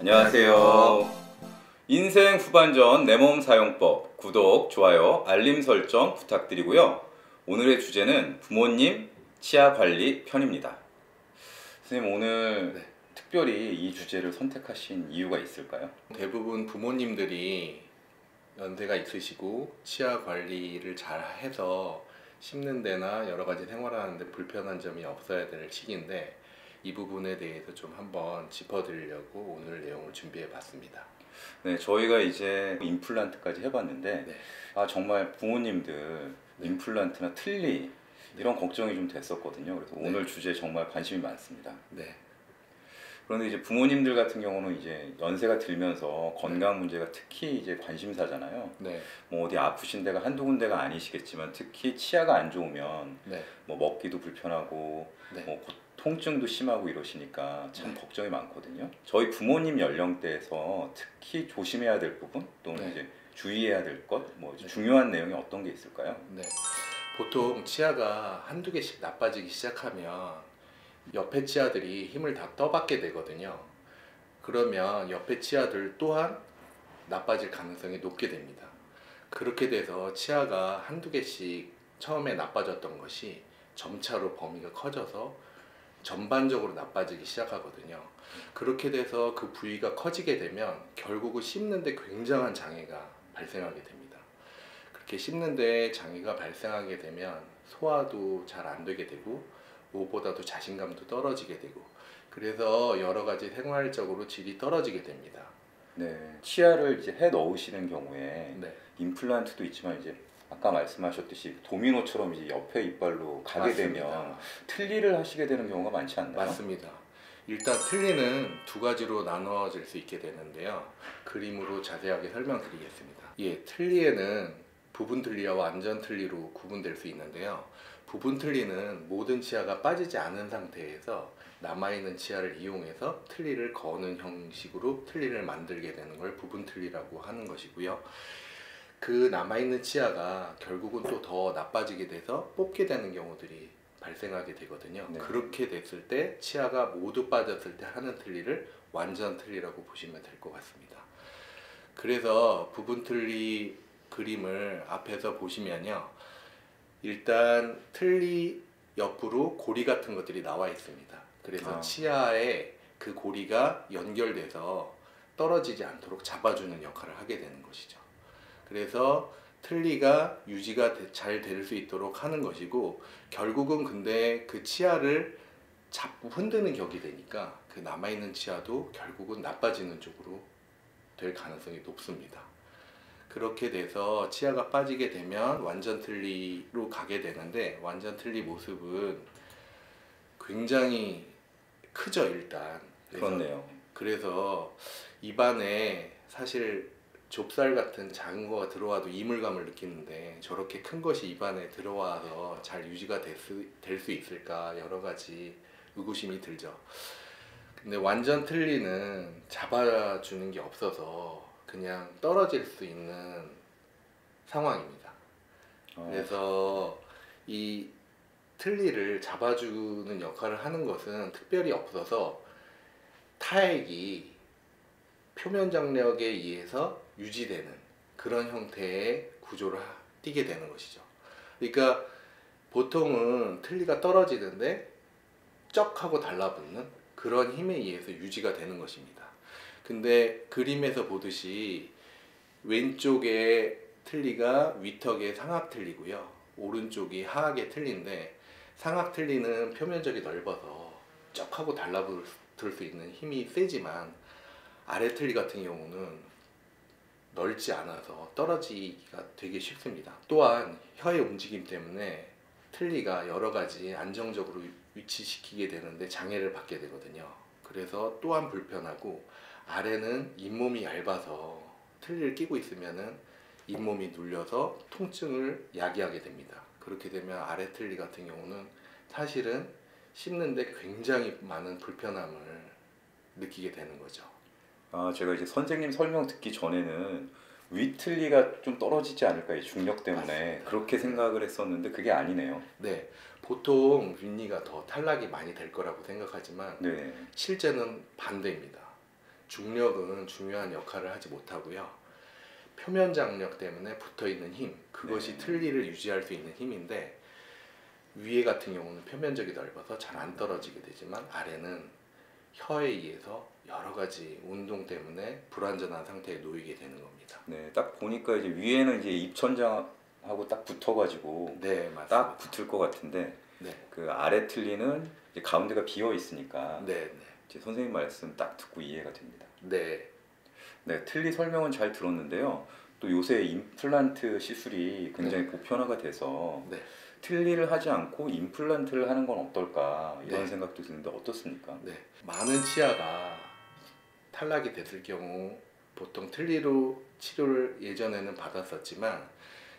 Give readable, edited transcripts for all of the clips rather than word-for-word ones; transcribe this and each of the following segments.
안녕하세요. 인생 후반전 내 몸 사용법 구독, 좋아요, 알림 설정 부탁드리고요. 오늘의 주제는 부모님 치아 관리 편입니다. 선생님 오늘 특별히 이 주제를 선택하신 이유가 있을까요? 대부분 부모님들이 연세가 있으시고 치아 관리를 잘 해서 씹는 데나 여러 가지 생활하는 데 불편한 점이 없어야 될 시기인데 이 부분에 대해서 좀 한번 짚어드리려고 오늘 내용을 준비해 봤습니다. 네, 저희가 이제 임플란트까지 해봤는데 네. 정말 부모님들 임플란트나 틀니 이런 걱정이 좀 됐었거든요. 그래서 오늘 주제에 정말 관심이 많습니다. 네. 그런데 이제 부모님들 같은 경우는 이제 연세가 들면서 건강 문제가 특히 이제 관심사잖아요. 네. 뭐 어디 아프신 데가 한두 군데가 아니시겠지만 특히 치아가 안 좋으면 네. 뭐 먹기도 불편하고 네. 뭐 통증도 심하고 이러시니까 참 걱정이 많거든요. 저희 부모님 연령대에서 특히 조심해야 될 부분 또는 이제 주의해야 될 것, 뭐 중요한 내용이 어떤 게 있을까요? 네. 보통 치아가 한두 개씩 나빠지기 시작하면 옆에 치아들이 힘을 다 떠받게 되거든요. 그러면 옆에 치아들 또한 나빠질 가능성이 높게 됩니다. 그렇게 돼서 치아가 한두 개씩 처음에 나빠졌던 것이 점차로 범위가 커져서 전반적으로 나빠지기 시작하거든요. 그렇게 돼서 그 부위가 커지게 되면 결국은 씹는데 굉장한 장애가 발생하게 됩니다. 그렇게 씹는데 장애가 발생하게 되면 소화도 잘 안 되게 되고 무엇보다도 자신감도 떨어지게 되고 그래서 여러 가지 생활적으로 질이 떨어지게 됩니다. 네, 치아를 이제 해 넣으시는 경우에 네. 임플란트도 있지만 이제 아까 말씀하셨듯이 도미노처럼 이제 옆에 이빨로 가게 맞습니다. 되면 틀니를 하시게 되는 경우가 많지 않나요? 맞습니다. 일단 틀니는 두 가지로 나눠질 수 있게 되는데요. 그림으로 자세하게 설명드리겠습니다. 예, 틀니에는 부분 틀니와 완전 틀니로 구분될 수 있는데요. 부분 틀니는 모든 치아가 빠지지 않은 상태에서 남아있는 치아를 이용해서 틀니를 거는 형식으로 틀니를 만들게 되는 걸 부분 틀니라고 하는 것이고요. 그 남아있는 치아가 결국은 또 더 나빠지게 돼서 뽑게 되는 경우들이 발생하게 되거든요. 네. 그렇게 됐을 때 치아가 모두 빠졌을 때 하는 틀니를 완전 틀니라고 보시면 될 것 같습니다. 그래서 부분 틀니 그림을 앞에서 보시면요. 일단 틀니 옆으로 고리 같은 것들이 나와 있습니다. 그래서 치아에 그 고리가 연결돼서 떨어지지 않도록 잡아주는 역할을 하게 되는 것이죠. 그래서 틀니가 유지가 잘 될 수 있도록 하는 것이고 결국은 근데 그 치아를 자꾸 흔드는 격이 되니까 그 남아있는 치아도 결국은 나빠지는 쪽으로 될 가능성이 높습니다. 그렇게 돼서 치아가 빠지게 되면 완전 틀니로 가게 되는데 완전 틀니 모습은 굉장히 크죠 일단. 그렇네요. 그래서 입안에 사실 좁쌀 같은 작은 거가 들어와도 이물감을 느끼는데 저렇게 큰 것이 입안에 들어와서 잘 유지가 될 수 있을까 여러 가지 의구심이 들죠. 근데 완전 틀니는 잡아주는 게 없어서 그냥 떨어질 수 있는 상황입니다. 그래서 이 틀니를 잡아주는 역할을 하는 것은 특별히 없어서 타액이 표면 장력에 의해서 유지되는 그런 형태의 구조를 띠게 되는 것이죠. 그러니까 보통은 틀니가 떨어지는데 쩍 하고 달라붙는 그런 힘에 의해서 유지가 되는 것입니다. 근데 그림에서 보듯이 왼쪽에 틀니가 위턱의 상악 틀니고요. 오른쪽이 하악의 틀니인데 상악 틀니는 표면적이 넓어서 쩍 하고 달라붙을 수 있는 힘이 세지만 아래 틀니 같은 경우는 넓지 않아서 떨어지기가 되게 쉽습니다. 또한 혀의 움직임 때문에 틀니가 여러 가지 안정적으로 위치시키게 되는데 장애를 받게 되거든요. 그래서 또한 불편하고 아래는 잇몸이 얇아서 틀니를 끼고 있으면은 잇몸이 눌려서 통증을 야기하게 됩니다. 그렇게 되면 아래 틀니 같은 경우는 사실은 씹는데 굉장히 많은 불편함을 느끼게 되는 거죠. 제가 이제 선생님 설명 듣기 전에는 위틀니가 좀 떨어지지 않을까 이 중력 때문에 맞습니다. 그렇게 생각을 했었는데 그게 아니네요. 네, 보통 윗니가 더 탈락이 많이 될 거라고 생각하지만 네. 실제는 반대입니다. 중력은 중요한 역할을 하지 못하고요. 표면 장력 때문에 붙어있는 힘, 그것이 네. 틀니를 유지할 수 있는 힘인데, 위에 같은 경우는 표면적이 넓어서 잘 안 떨어지게 되지만 아래는 혀에 의해서 여러 가지 운동 때문에 불완전한 상태에 놓이게 되는 겁니다. 네, 딱 보니까 이제 위에는 이제 입천장하고 딱 붙어가지고 네, 맞습니다. 딱 붙을 것 같은데 네, 그 아래 틀니는 이제 가운데가 비어 있으니까 네, 네, 이제 선생님 말씀 딱 듣고 이해가 됩니다. 네, 네, 틀니 설명은 잘 들었는데요. 또 요새 임플란트 시술이 굉장히 보편화가 돼서 네. 틀니를 하지 않고 임플란트를 하는 건 어떨까 이런 네. 생각도 드는데 어떻습니까? 네. 많은 치아가 탈락이 됐을 경우 보통 틀니로 치료를 예전에는 받았었지만,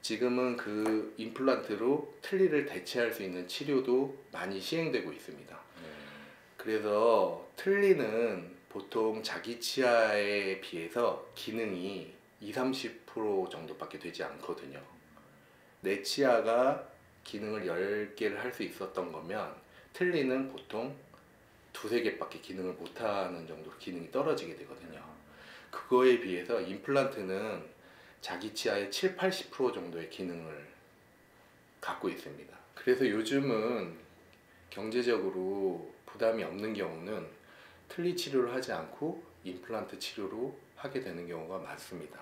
지금은 그 임플란트로 틀니를 대체할 수 있는 치료도 많이 시행되고 있습니다. 네. 그래서 틀니는 보통 자기 치아에 비해서 기능이 20-30% 정도밖에 되지 않거든요. 내 치아가 기능을 10개를 할 수 있었던 거면 틀니는 보통 2-3개밖에 기능을 못하는 정도로 기능이 떨어지게 되거든요. 그거에 비해서 임플란트는 자기 치아의 7-80% 정도의 기능을 갖고 있습니다. 그래서 요즘은 경제적으로 부담이 없는 경우는 틀니 치료를 하지 않고 임플란트 치료로 하게 되는 경우가 많습니다.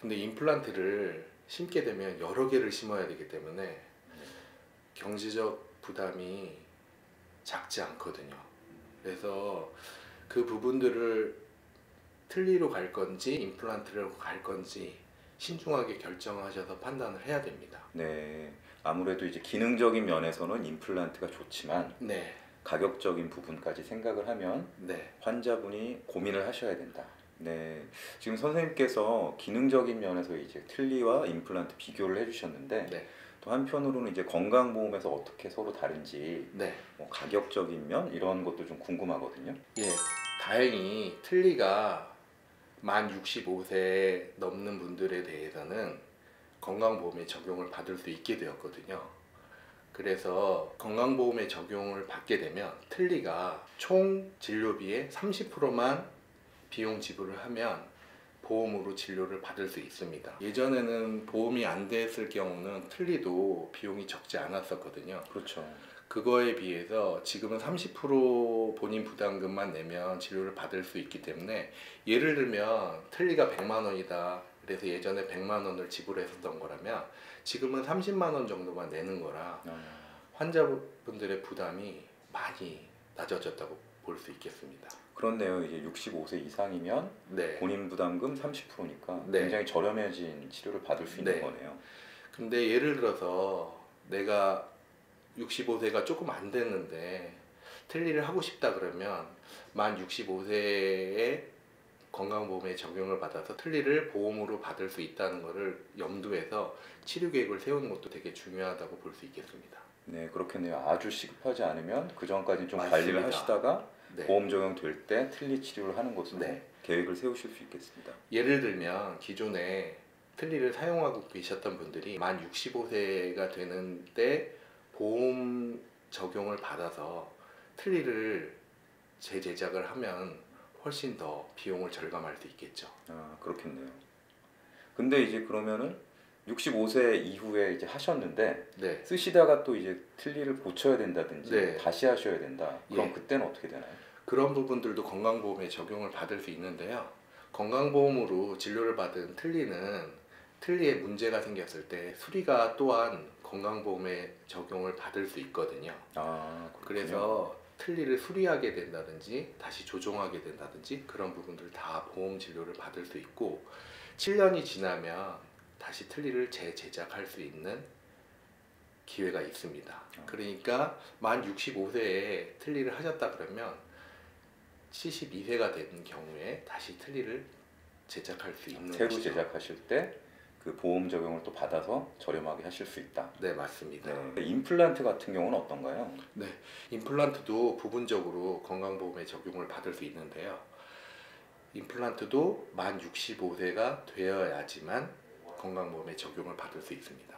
근데 임플란트를 심게 되면 여러 개를 심어야 되기 때문에 경제적 부담이 작지 않거든요. 그래서 그 부분들을 틀니로 갈 건지 임플란트로 갈 건지 신중하게 결정하셔서 판단을 해야 됩니다. 네, 아무래도 이제 기능적인 면에서는 임플란트가 좋지만 네, 가격적인 부분까지 생각을 하면 네, 환자분이 고민을 하셔야 된다. 네, 지금 선생님께서 기능적인 면에서 이제 틀니와 임플란트 비교를 해주셨는데 네, 또 한편으로는 이제 건강보험에서 어떻게 서로 다른지 네. 뭐 가격적인 면 이런 것도 좀 궁금하거든요. 예, 다행히 틀니가 만 65세 넘는 분들에 대해서는 건강보험에 적용을 받을 수 있게 되었거든요. 그래서 건강보험에 적용을 받게 되면 틀니가 총 진료비의 30%만 비용 지불을 하면 보험으로 진료를 받을 수 있습니다. 예전에는 보험이 안 됐을 경우는 틀니도 비용이 적지 않았었거든요. 그렇죠. 그거에 비해서 지금은 30% 본인 부담금만 내면 진료를 받을 수 있기 때문에, 예를 들면 틀니가 100만 원이다. 그래서 예전에 100만 원을 지불했었던 거라면 지금은 30만 원 정도만 내는 거라 환자분들의 부담이 많이 낮아졌다고 볼 수 있겠습니다. 그렇네요. 이제 65세 이상이면 네. 본인 부담금 30%니까 네. 굉장히 저렴해진 치료를 받을 수 있는 네. 거네요. 근데 예를 들어서 내가 65세가 조금 안 됐는데 틀니를 하고 싶다 그러면 만 65세에 건강보험에 적용을 받아서 틀니를 보험으로 받을 수 있다는 것을 염두해서 치료 계획을 세우는 것도 되게 중요하다고 볼 수 있겠습니다. 네, 그렇겠네요. 아주 시급하지 않으면 그 전까지 좀 맞습니다. 관리를 하시다가 네. 보험 적용될 때 틀니 치료를 하는 것으로 네. 계획을 세우실 수 있겠습니다. 예를 들면 기존에 틀니를 사용하고 계셨던 분들이 만 65세가 되는데 보험 적용을 받아서 틀니를 재제작을 하면 훨씬 더 비용을 절감할 수 있겠죠. 아, 그렇겠네요. 근데 이제 그러면은 65세 이후에 이제 하셨는데 네. 쓰시다가 또 이제 틀니를 고쳐야 된다든지 네. 다시 하셔야 된다. 그럼 예. 그때는 어떻게 되나요? 그런 부분들도 건강보험에 적용을 받을 수 있는데요. 건강보험으로 진료를 받은 틀니는 틀니에 문제가 생겼을 때 수리가 또한 건강보험에 적용을 받을 수 있거든요. 아, 그렇군요. 그래서 틀니를 수리하게 된다든지 다시 조정하게 된다든지 그런 부분들 다 보험 진료를 받을 수 있고, 7년이 지나면 다시 틀니를 재제작할 수 있는 기회가 있습니다. 그러니까 만 65세에 틀니를 하셨다 그러면 72세가 된 경우에 다시 틀니를 제작할 수 있는 새로 것이죠. 제작하실 때 그 보험 적용을 또 받아서 저렴하게 하실 수 있다. 네, 맞습니다. 네. 임플란트 같은 경우는 어떤가요? 네, 임플란트도 부분적으로 건강보험에 적용을 받을 수 있는데요. 임플란트도 만 65세가 되어야지만 건강보험에 적용을 받을 수 있습니다.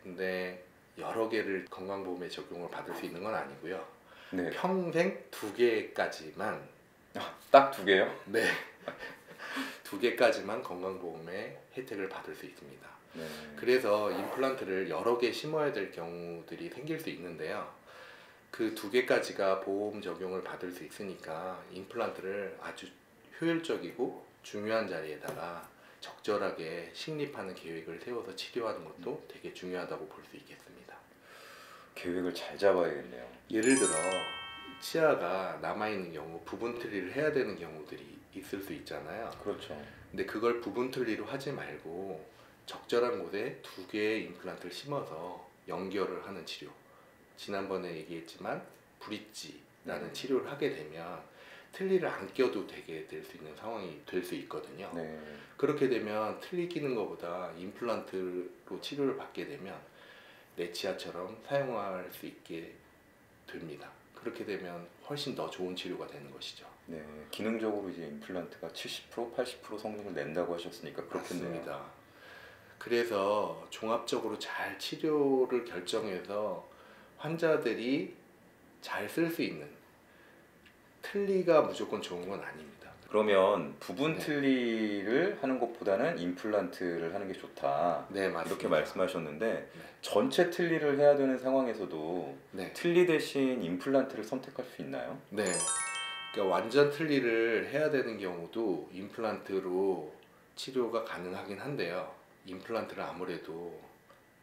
근데 여러 개를 건강보험에 적용을 받을 수 있는 건 아니고요. 네. 평생 2개까지만 딱 두 개요? 네. 2개까지만 건강보험의 혜택을 받을 수 있습니다. 네. 그래서 임플란트를 여러 개 심어야 될 경우들이 생길 수 있는데요. 그 2개까지가 보험 적용을 받을 수 있으니까 임플란트를 아주 효율적이고 중요한 자리에다가 적절하게 식립하는 계획을 세워서 치료하는 것도 되게 중요하다고 볼 수 있겠습니다. 계획을 잘 잡아야겠네요. 예를 들어 치아가 남아있는 경우 부분 틀니를 해야 되는 경우들이 있을 수 있잖아요. 그렇죠. 근데 그걸 부분 틀니로 하지 말고 적절한 곳에 2개의 임플란트를 심어서 연결을 하는 치료, 지난번에 얘기했지만 브릿지라는 치료를 하게 되면 틀니를 안 껴도 되게 될 수 있는 상황이 될 수 있거든요. 네. 그렇게 되면 틀니 끼는 것보다 임플란트로 치료를 받게 되면 내 치아처럼 사용할 수 있게 됩니다. 그렇게 되면 훨씬 더 좋은 치료가 되는 것이죠. 네. 기능적으로 이제 임플란트가 70%, 80% 성능을 낸다고 하셨으니까 그렇겠네요. 맞습니다. 그래서 종합적으로 잘 치료를 결정해서 환자들이 잘 쓸 수 있는 틀니가 무조건 좋은 건 아닙니다. 그러면 부분 네. 틀니를 하는 것보다는 임플란트를 하는 게 좋다. 네, 맞습니다. 이렇게 말씀하셨는데 네. 전체 틀니를 해야 되는 상황에서도 네. 틀니 대신 임플란트를 선택할 수 있나요? 네. 그러니까 완전 틀니를 해야 되는 경우도 임플란트로 치료가 가능하긴 한데요. 임플란트를 아무래도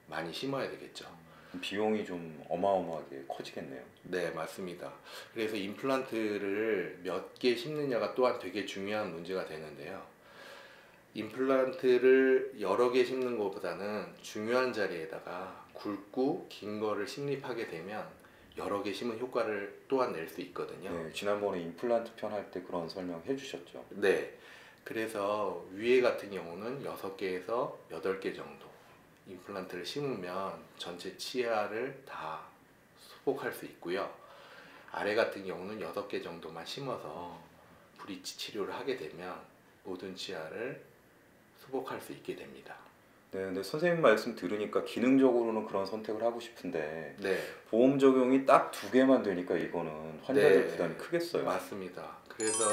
많이 심어야 되겠죠. 비용이 좀 어마어마하게 커지겠네요. 네, 맞습니다. 그래서 임플란트를 몇 개 심느냐가 또한 되게 중요한 문제가 되는데요. 임플란트를 여러 개 심는 것보다는 중요한 자리에다가 굵고 긴 거를 식립하게 되면 여러 개 심은 효과를 또한 낼 수 있거든요. 네, 지난번에 임플란트 편 할 때 그런 설명 해주셨죠. 네. 그래서 위에 같은 경우는 6개에서 8개 정도 임플란트를 심으면 전체 치아를 다 수복할 수 있고요. 아래 같은 경우는 6개 정도만 심어서 브릿지 치료를 하게 되면 모든 치아를 수복할 수 있게 됩니다. 네, 근데 선생님 말씀 들으니까 기능적으로는 그런 선택을 하고 싶은데 네, 보험 적용이 딱 2개만 되니까 이거는 환자들 네, 부담이 크겠어요. 맞습니다. 그래서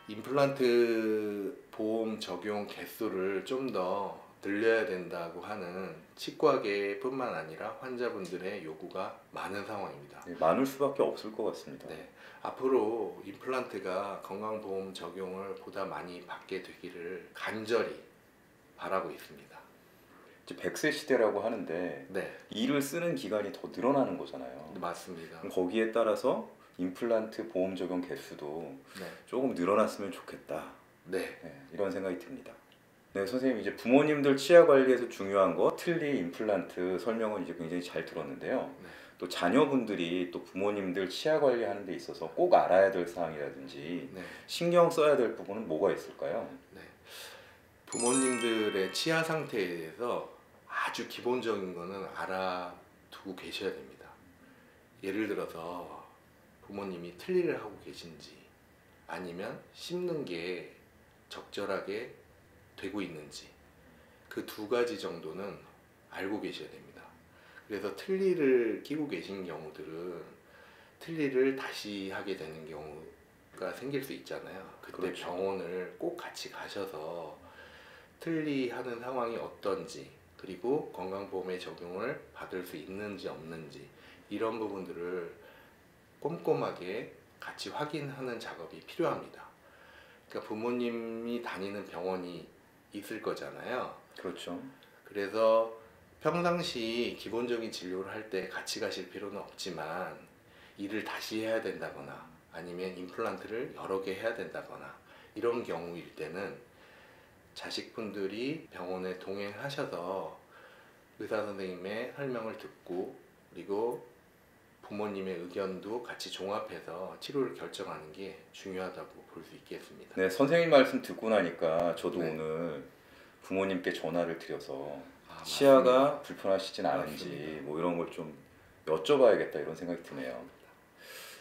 임플란트 보험 적용 개수를 좀 더 늘려야 된다고 하는 치과계뿐만 아니라 환자분들의 요구가 많은 상황입니다. 네, 많을 수밖에 없을 것 같습니다. 네, 앞으로 임플란트가 건강보험 적용을 보다 많이 받게 되기를 간절히 바라고 있습니다. 이제 100세 시대라고 하는데 네, 이를 쓰는 기간이 더 늘어나는 거잖아요. 맞습니다. 그럼 거기에 따라서 임플란트 보험 적용 개수도 네, 조금 늘어났으면 좋겠다. 네, 네, 이런 생각이 듭니다. 네, 선생님 이제 부모님들 치아 관리에서 중요한 거 틀니 임플란트 설명은 이제 굉장히 잘 들었는데요. 네. 또 자녀분들이 또 부모님들 치아 관리하는 데 있어서 꼭 알아야 될 사항이라든지 네, 신경 써야 될 부분은 뭐가 있을까요? 네. 부모님들의 치아 상태에 대해서 아주 기본적인 거는 알아두고 계셔야 됩니다. 예를 들어서 부모님이 틀니를 하고 계신지 아니면 씹는 게 적절하게 되고 있는지 그 2가지 정도는 알고 계셔야 됩니다. 그래서 틀니를 끼고 계신 경우들은 틀니를 다시 하게 되는 경우가 생길 수 있잖아요. 그때 그렇죠. 병원을 꼭 같이 가셔서 틀니 하는 상황이 어떤지 그리고 건강보험의 적용을 받을 수 있는지 없는지 이런 부분들을 꼼꼼하게 같이 확인하는 작업이 필요합니다. 그러니까 부모님이 다니는 병원이 있을 거잖아요. 그렇죠. 그래서 평상시 기본적인 진료를 할 때 같이 가실 필요는 없지만 일을 다시 해야 된다거나 아니면 임플란트를 여러 개 해야 된다거나 이런 경우일 때는 자식분들이 병원에 동행하셔서 의사 선생님의 설명을 듣고 그리고 부모님의 의견도 같이 종합해서 치료를 결정하는 게 중요하다고 볼 수 있겠습니다. 네, 선생님 말씀 듣고 나니까 저도 네. 오늘 부모님께 전화를 드려서 아, 치아가 맞습니다. 불편하시진 않은지 맞습니다. 뭐 이런 걸 좀 여쭤봐야겠다 이런 생각이 드네요.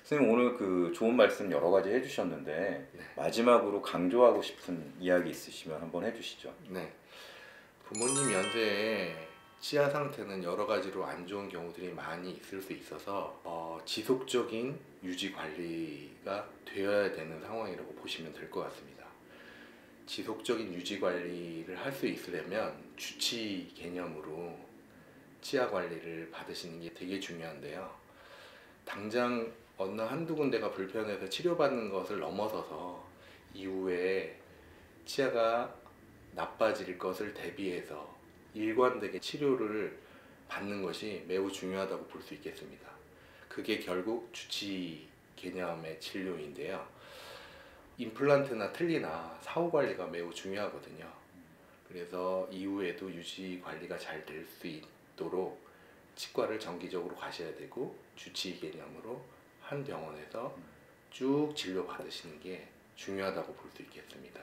선생님 오늘 그 좋은 말씀 여러 가지 해주셨는데 네. 마지막으로 강조하고 싶은 이야기 있으시면 한번 해주시죠. 네. 부모님 연세에 치아 상태는 여러 가지로 안 좋은 경우들이 많이 있을 수 있어서 지속적인 유지 관리가 되어야 되는 상황이라고 보시면 될 것 같습니다. 지속적인 유지 관리를 할 수 있으려면 주치 개념으로 치아 관리를 받으시는 게 되게 중요한데요. 당장 어느 한두 군데가 불편해서 치료받는 것을 넘어서서 이후에 치아가 나빠질 것을 대비해서 일관되게 치료를 받는 것이 매우 중요하다고 볼 수 있겠습니다. 그게 결국 주치 개념의 진료인데요. 임플란트나 틀니나 사후 관리가 매우 중요하거든요. 그래서 이후에도 유지 관리가 잘 될 수 있도록 치과를 정기적으로 가셔야 되고 주치 개념으로 한 병원에서 쭉 진료 받으시는 게 중요하다고 볼 수 있겠습니다.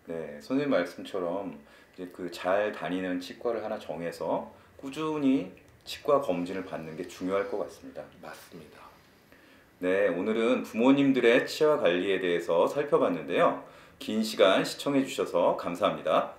네, 선생님 말씀처럼 이제 그 잘 다니는 치과를 하나 정해서 꾸준히 치과 검진을 받는 게 중요할 것 같습니다. 맞습니다. 네, 오늘은 부모님들의 치아 관리에 대해서 살펴봤는데요. 긴 시간 시청해 주셔서 감사합니다.